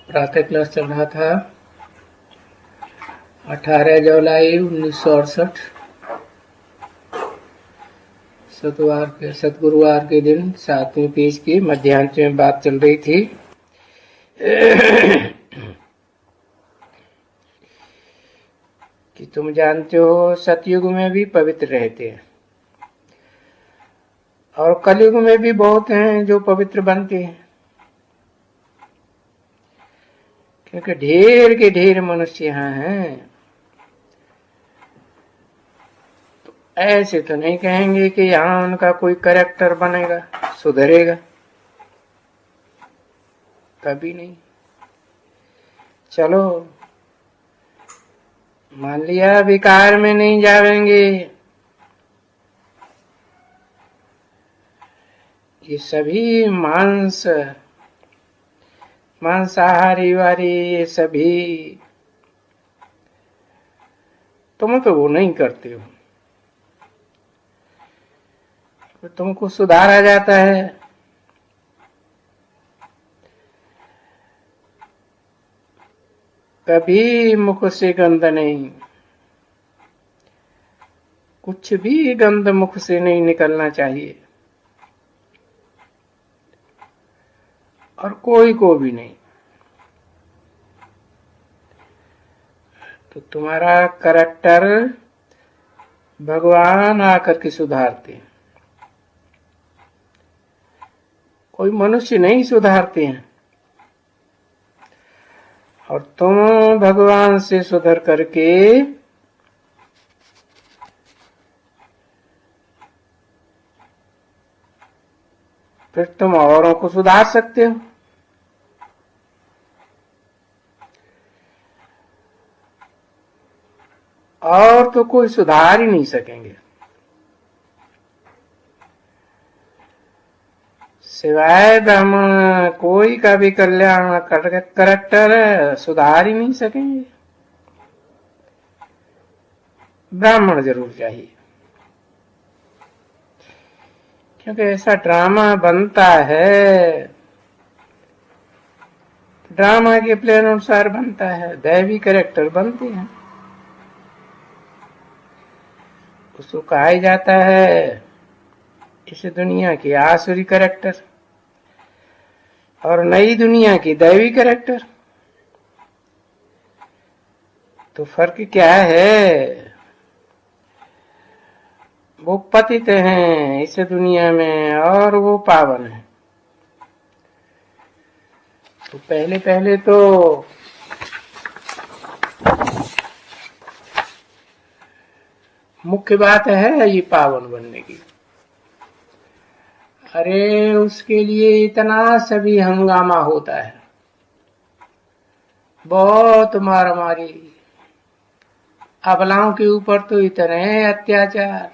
प्रातः क्लास चल रहा था 18 जुलाई 1968 सतगुरुवार के दिन 7वीं पेज की मध्यांश में बात चल रही थी। कि तुम जानते हो सतयुग में भी पवित्र रहते हैं और कलयुग में भी बहुत हैं जो पवित्र बनते हैं, क्योंकि ढेर के ढेर मनुष्य यहाँ हैं। तो ऐसे तो नहीं कहेंगे कि यहाँ उनका कोई कैरेक्टर बनेगा, सुधरेगा, कभी नहीं। चलो मान लिया विकार में नहीं जाएंगे, ये सभी मांसाहारी वाली ये सभी तुम तो वो नहीं करते हो, तो तुमको सुधारा जाता है। कभी मुख से गंध नहीं, कुछ भी गंध मुख से नहीं निकलना चाहिए, और कोई को भी नहीं। तो तुम्हारा करैक्टर भगवान आकर के सुधारते हैं, कोई मनुष्य नहीं सुधारते हैं। और तुम भगवान से सुधर करके फिर तुम औरों को सुधार सकते हो। और तो कोई सुधार ही नहीं सकेंगे, सिवाय ब्राह्मण कोई का भी कल्याण करैक्टर सुधार ही नहीं सकेंगे। ब्राह्मण जरूर चाहिए, क्योंकि ऐसा ड्रामा बनता है, ड्रामा के प्लान अनुसार बनता है, दैवी कैरेक्टर बनते हैं। उसको कहा जाता है इस दुनिया की आसुरी कैरेक्टर और नई दुनिया की दैवी कैरेक्टर। तो फर्क क्या है? वो पतित हैं इस दुनिया में और वो पावन है। तो पहले तो मुख्य बात है ये पावन बनने की। अरे उसके लिए इतना सभी हंगामा होता है, बहुत मारामारी, अबलाओं के ऊपर तो इतने अत्याचार,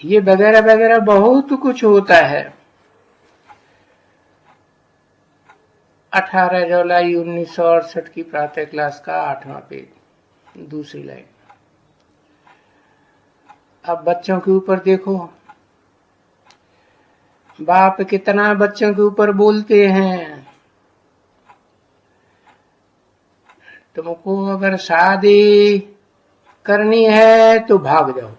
ये वगैरह वगैरह बहुत कुछ होता है। 18 जुलाई 1968 की प्रातः क्लास का 8वां पेज, दूसरी लाइन। अब बच्चों के ऊपर देखो, बाप कितना बच्चों के ऊपर बोलते हैं। तुमको अगर शादी करनी है तो भाग जाओ,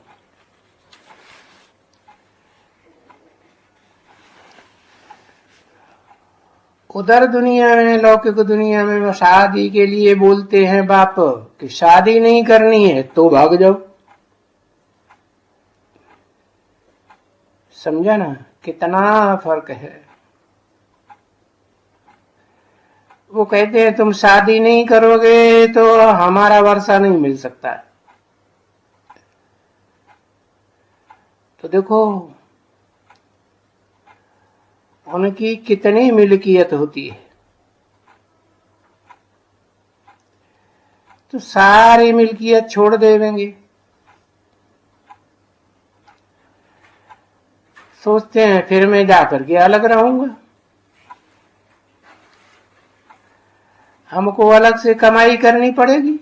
उधर दुनिया में, लौकिक दुनिया में शादी के लिए बोलते हैं बाप कि शादी नहीं करनी है तो भाग जाओ। समझा ना कितना फर्क है। वो कहते हैं तुम शादी नहीं करोगे तो हमारा वर्षा नहीं मिल सकता। तो देखो उनकी कितनी मिल्कियत होती है। तो सारी मिल्कियत छोड़ देंगे, सोचते हैं फिर मैं जाकर के अलग रहूंगा, हमको अलग से कमाई करनी पड़ेगी।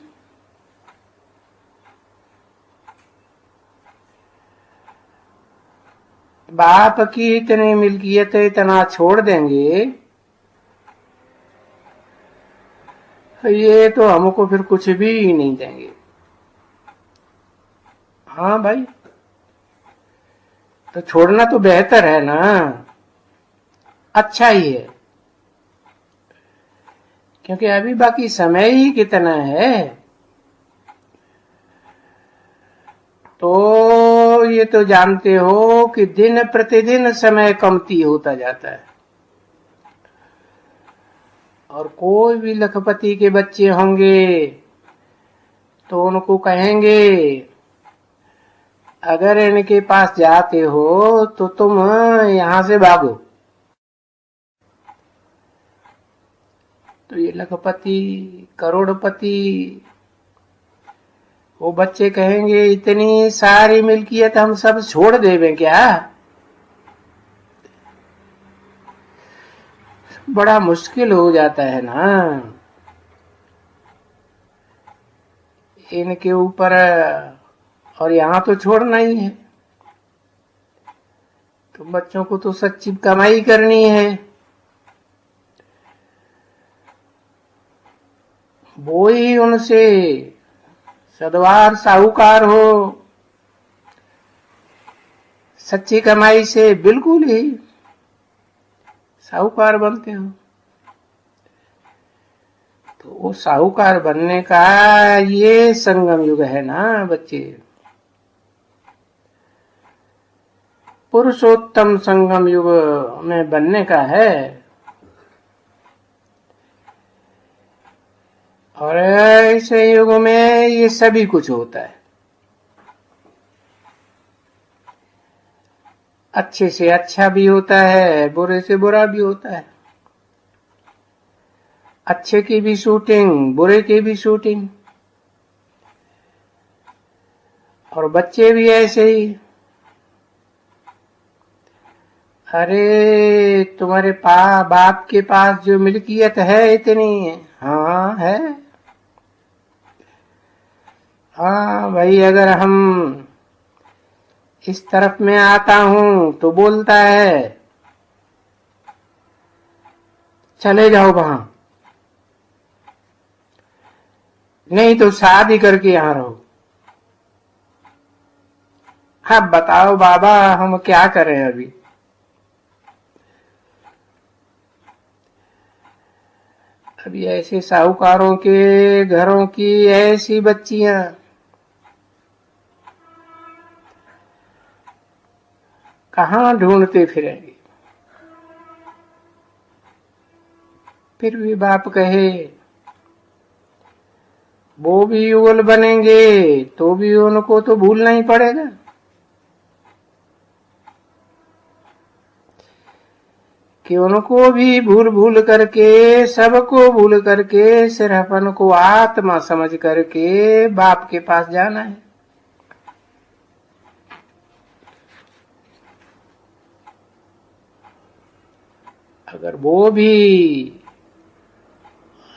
बाप की इतनी मिल्कियत इतना छोड़ देंगे ये तो हमको फिर कुछ भी नहीं देंगे। हाँ भाई, तो छोड़ना तो बेहतर है ना, अच्छा ही है, क्योंकि अभी बाकी समय ही कितना है। तो ये तो जानते हो कि दिन प्रतिदिन समय कमती होता जाता है, और कोई भी लखपति के बच्चे होंगे तो उनको कहेंगे अगर इनके पास जाते हो तो तुम यहां से भागो। तो ये लखपति करोड़पति वो बच्चे कहेंगे इतनी सारी मिल्कियत हम सब छोड़ देवे क्या? बड़ा मुश्किल हो जाता है ना इनके ऊपर, और यहां तो छोड़ना ही है। तो बच्चों को तो सच्ची कमाई करनी है, वो ही उनसे सदवार साहूकार हो, सच्ची कमाई से बिल्कुल ही साहूकार बनते हो। तो वो साहूकार बनने का ये संगम युग है ना बच्चे, पुरुषोत्तम संगम युग में बनने का है। और ऐसे युग में ये सभी कुछ होता है, अच्छे से अच्छा भी होता है, बुरे से बुरा भी होता है, अच्छे की भी शूटिंग, बुरे की भी शूटिंग, और बच्चे भी ऐसे ही। अरे तुम्हारे बाप के पास जो मिल्कियत है इतनी, हाँ है, हाँ भाई, अगर हम इस तरफ में आता हूं तो बोलता है चले जाओ वहां, नहीं तो शादी करके यहां रहो। अब बताओ बाबा हम क्या करें अभी? अभी ऐसे साहूकारों के घरों की ऐसी बच्चियां, कहां ढूंढते फिरेंगे? फिर भी बाप कहे वो भी युगल बनेंगे तो भी उनको तो भूलना ही पड़ेगा। कि उनको भी भूल भूल करके, सबको भूल करके, सिर्फ अपन को आत्मा समझ करके बाप के पास जाना है। अगर वो भी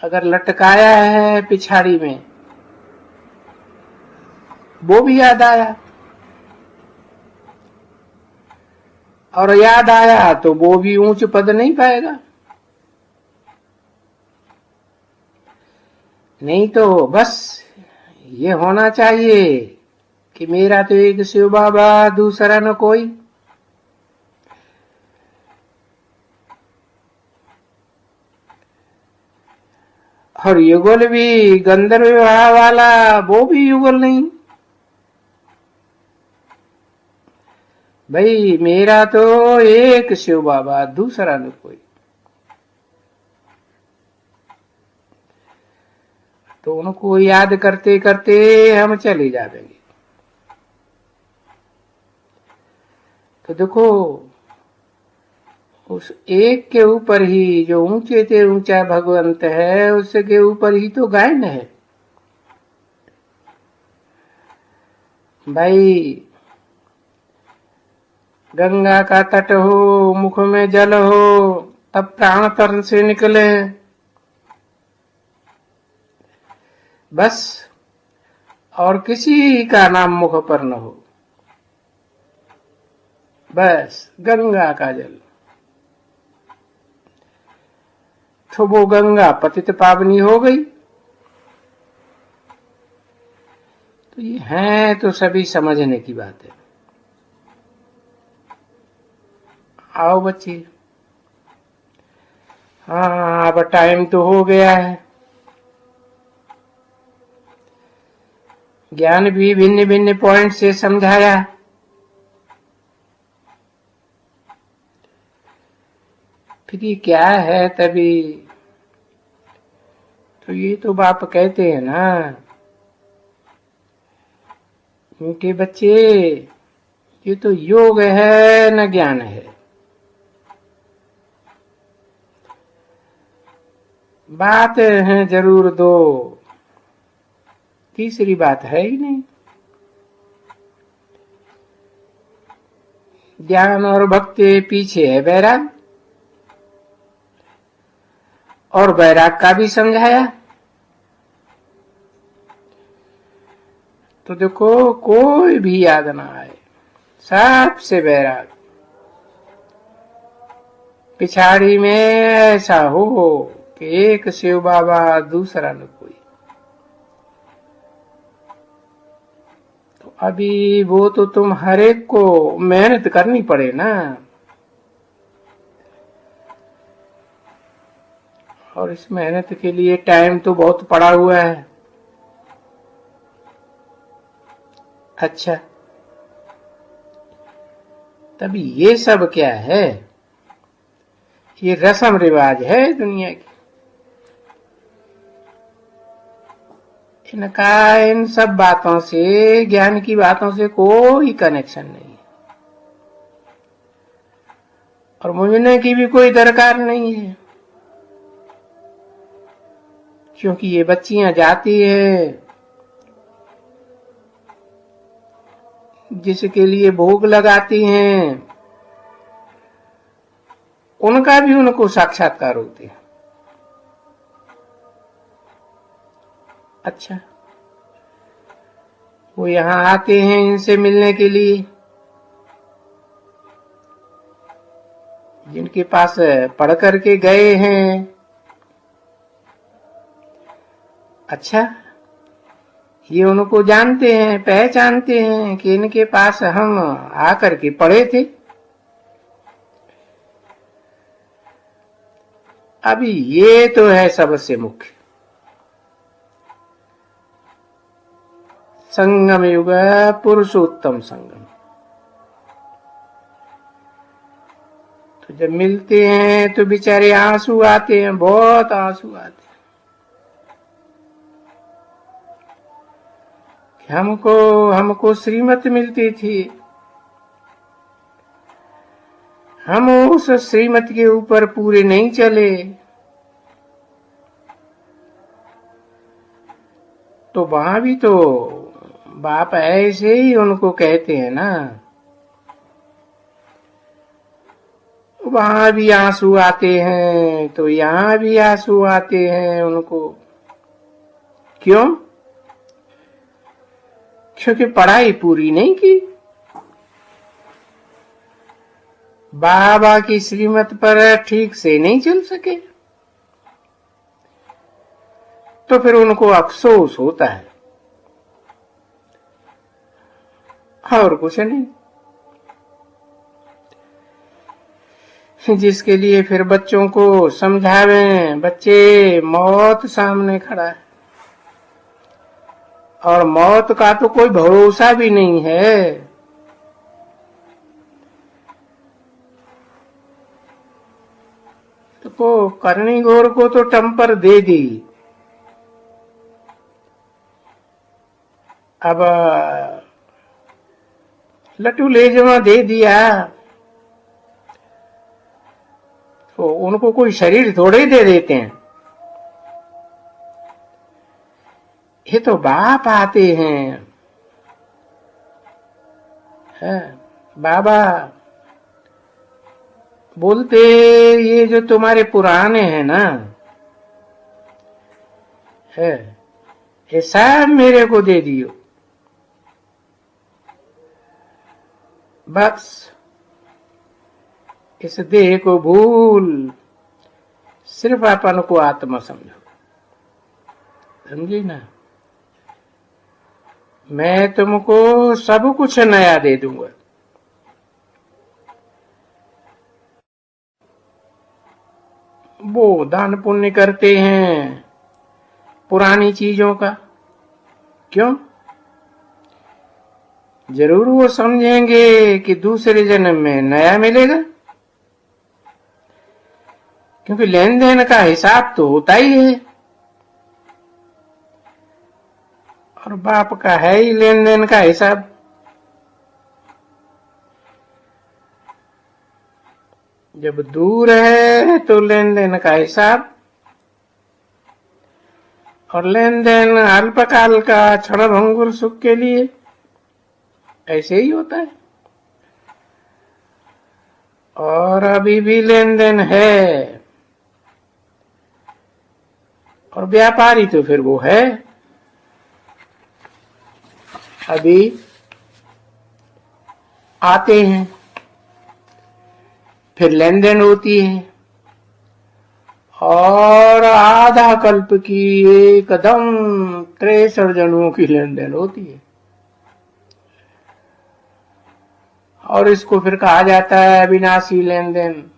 अगर लटकाया है पिछाड़ी में, वो भी याद आया, और याद आया तो वो भी ऊंच पद नहीं पाएगा। नहीं तो बस ये होना चाहिए कि मेरा तो एक शिव बाबा, दूसरा न कोई। और युगल भी गंधर्व विवाह वाला, वो भी युगल नहीं। भाई मेरा तो एक शिव बाबा, दूसरा न कोई। तो उनको याद करते करते हम चले जाएंगे। तो देखो उस एक के ऊपर ही, जो ऊंचे से ऊंचा भगवंत है, उसके ऊपर ही तो गायन है। भाई गंगा का तट हो, मुख में जल हो, तब प्राण तन से निकले, बस, और किसी का नाम मुख पर न हो, बस गंगा का जल। तो वो गंगा पतित पावनी हो गई। तो ये है तो सभी समझने की बात है। आओ बच्चे, हाँ अब टाइम तो हो गया है। ज्ञान भी भिन्न भिन्न पॉइंट से समझाया। फिर ये क्या है तभी? तो ये तो बाप कहते हैं ना, उनके बच्चे ये तो योग है न ज्ञान है। बात है जरूर दो, तीसरी बात है ही नहीं। ज्ञान और भक्ति पीछे है वैराग, और वैराग का भी समझाया। तो देखो कोई भी याद ना आए, सबसे वैराग। पिछाड़ी में ऐसा हो कि एक शिव बाबा दूसरा न कोई। तो अभी वो तो तुम हर एक को मेहनत करनी पड़े ना, और इस मेहनत के लिए टाइम तो बहुत पड़ा हुआ है। अच्छा, तभी ये सब क्या है? ये रस्म रिवाज है दुनिया की। इनका इन सब बातों से, ज्ञान की बातों से कोई कनेक्शन नहीं है, और मुझने की भी कोई दरकार नहीं है। क्योंकि ये बच्चियां जाती है, जिसके लिए भोग लगाती हैं, उनका भी उनको साक्षात्कार होते हैं। अच्छा, वो यहाँ आते हैं इनसे मिलने के लिए, जिनके पास पढ़ करके गए हैं। अच्छा, ये उनको जानते हैं, पहचानते हैं कि इनके पास हम आकर के पढ़े थे। अभी ये तो है सबसे मुख्य। संगम युग, पुरुषोत्तम संगम। तो जब मिलते हैं तो बेचारे आंसू आते हैं, बहुत आंसू आते हैं। हमको श्रीमत मिलती थी, हम उस श्रीमत के ऊपर पूरे नहीं चले, तो वहां भी तो बाप ऐसे ही उनको कहते हैं ना, वहां भी आंसू आते हैं तो यहाँ भी आंसू आते हैं उनको। क्यों? क्योंकि पढ़ाई पूरी नहीं की, बाबा की श्रीमत पर ठीक से नहीं चल सके, तो फिर उनको अफसोस होता है, और कुछ नहीं। जिसके लिए फिर बच्चों को समझावें, बच्चे मौत सामने खड़ा है, और मौत का तो कोई भरोसा भी नहीं है। तो करनी गौर को तो टम्पर दे दी, अब लट्टू लेजमा दे दिया, तो उनको कोई शरीर थोड़े ही दे देते हैं। ये तो बाप आते हैं, है बाबा बोलते, ये जो तुम्हारे पुराने हैं ना, है ये सब मेरे को दे दियो, बस इस देह को भूल, सिर्फ अपन को आत्मा समझो। समझी ना? मैं तुमको सब कुछ नया दे दूंगा। वो दान पुण्य करते हैं पुरानी चीजों का, क्यों? जरूर वो समझेंगे कि दूसरे जन्म में नया मिलेगा, क्योंकि लेन देन का हिसाब तो होता ही है, और बाप का है ही लेन देन का हिसाब। जब दूर है तो लेन देन का हिसाब, और लेन देन अल्पकाल का क्षणभंगुर सुख के लिए, ऐसे ही होता है। और अभी भी लेन देन है, और व्यापारी तो फिर वो है। अभी आते हैं, फिर लेन देन होती है, और आधा कल्प की एकदम 63 जन्मों की लेन देन होती है। और इसको फिर कहा जाता है अविनाशी लेन देन।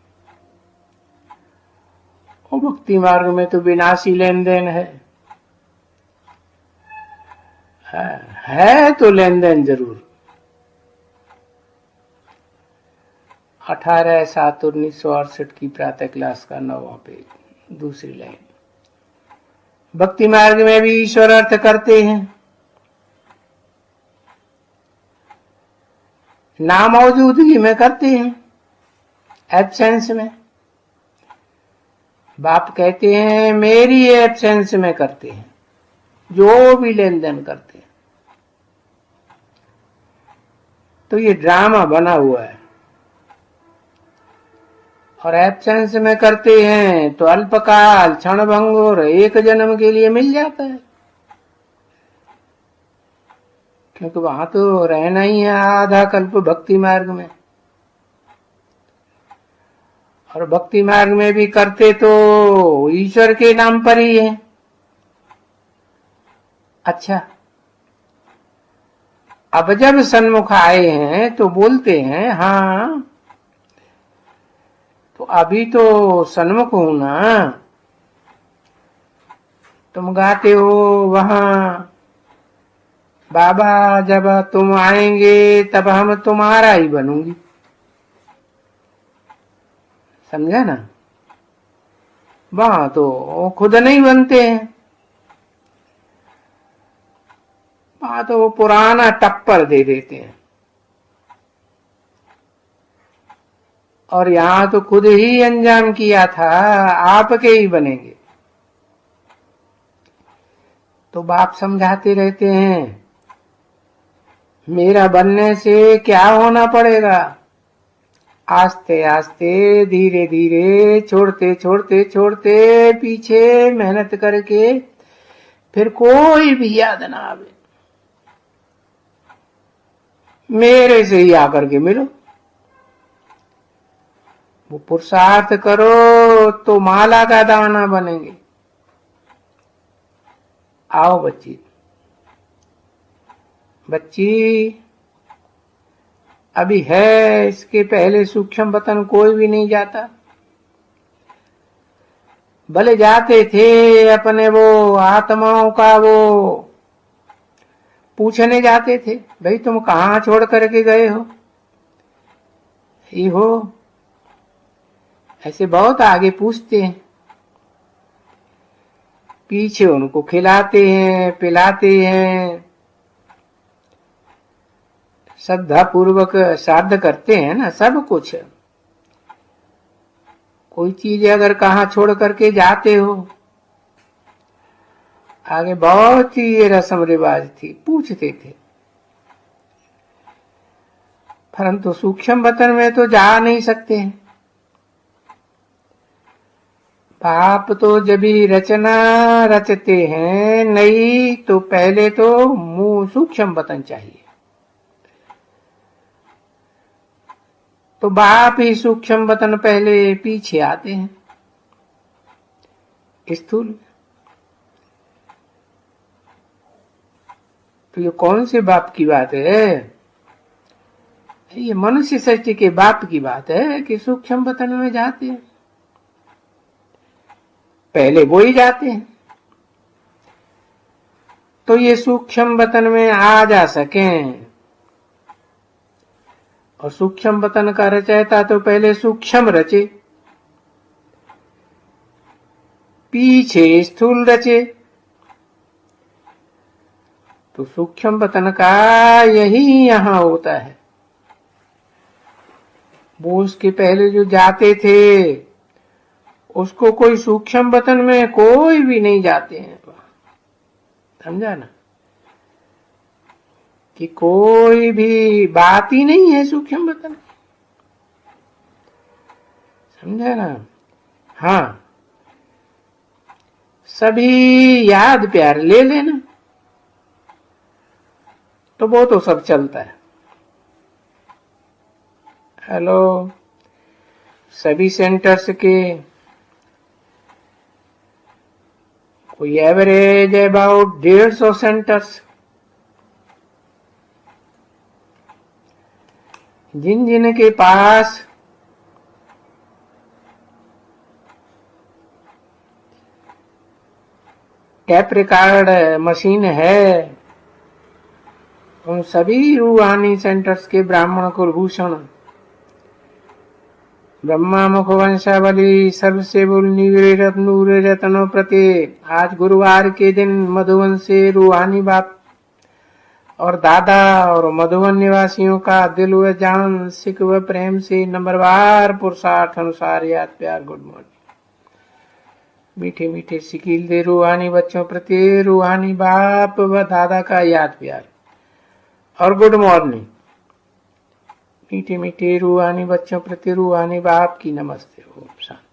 और भक्ति मार्ग में तो विनाशी लेन देन है तो लेन देन जरूर। 18/7/1968 की प्रातः क्लास का 9वां पेज, दूसरी लाइन। भक्ति मार्ग में भी ईश्वर अर्थ करते हैं, ना मौजूदगी में करते हैं, एब्सेंस में। बाप कहते हैं मेरी एब्सेंस में करते हैं जो भी लेन देन करते हैं। तो ये ड्रामा बना हुआ है, और एब्सेंस में करते हैं तो अल्पकाल क्षणभंगुर एक जन्म के लिए मिल जाता है, क्योंकि वहां तो रहना ही है आधा कल्प भक्ति मार्ग में। और भक्ति मार्ग में भी करते तो ईश्वर के नाम पर ही है। अच्छा, अब जब सन्मुख आए हैं तो बोलते हैं हाँ, तो अभी तो सन्मुख हूं ना, तुम गाते हो वहां बाबा जब तुम आएंगे तब हम तुम्हारा ही बनूंगी, समझा ना? वहां तो खुद नहीं बनते हैं, वहां तो वो पुराना टप्पर दे देते हैं, और यहां तो खुद ही अंजाम किया था आपके ही बनेंगे। तो बाप समझाते रहते हैं मेरा बनने से क्या होना पड़ेगा, आस्ते आस्ते धीरे धीरे छोड़ते छोड़ते छोड़ते पीछे मेहनत करके फिर कोई भी याद ना आवे, मेरे से ही आकर के मिलो। वो पुरुषार्थ करो तो माला का दाना बनेंगे। आओ बच्ची, बच्ची अभी है, इसके पहले सूक्ष्म वतन कोई भी नहीं जाता। भले जाते थे अपने वो आत्माओं का वो पूछने जाते थे, भाई तुम कहाँ छोड़ करके गए हो, ही हो, ऐसे बहुत आगे पूछते हैं। पीछे उनको खिलाते हैं पिलाते हैं, श्रद्धा पूर्वक श्राद्ध करते हैं ना, सब कुछ। कोई चीज अगर कहाँ छोड़ करके जाते हो, आगे बहुत ही ये रस्म रिवाज थी, पूछते थे। परंतु सूक्ष्म वतन में तो जा नहीं सकते हैं। बाप तो जब भी रचना रचते हैं नई, तो पहले तो मुंह सूक्ष्म वतन चाहिए, तो बाप ही सूक्ष्म वतन पहले पीछे आते हैं स्थूल। तो ये कौन से बाप की बात है? ये मनुष्य सृष्टि के बाप की बात है कि सूक्ष्म वतन में जाते हैं, पहले वो ही जाते हैं। तो ये सूक्ष्म वतन में आ जा सकें, और सूक्ष्म वतन का रचयिता तो पहले सूक्ष्म रचे, पीछे स्थूल रचे। तो सूक्ष्म वतन का यही यहां होता है। वो उसके पहले जो जाते थे उसको कोई सूक्ष्म वतन में कोई भी नहीं जाते हैं, समझा ना, कि कोई भी बात ही नहीं है सूक्ष्म वतन, समझा ना। हाँ, सभी याद प्यार ले लेना तो वो तो सब चलता है। हेलो, सभी सेंटर्स के कोई एवरेज अबाउट 150 सेंटर्स, जिन जिन के पास टैप रिकॉर्ड मशीन है, उन सभी रूहानी सेंटर्स के ब्राह्मण कुलभूषण ब्रह्मा मुखवंशावली सबसे बोलनी नूर रत्नों प्रति आज गुरुवार के दिन मधुबन से रूहानी बाप और दादा और मधुबन निवासियों का दिल व जान सिख व प्रेम से नंबरवार पुरुषार्थ अनुसार याद प्यार गुड मॉर्निंग। मीठे मीठे सिकील दे रूहानी बच्चों प्रति रूहानी बाप व दादा का याद प्यार और गुड मॉर्निंग। मीठे मीठे रूहानी बच्चों प्रति रूहानी बाप की नमस्ते। ओम शांति।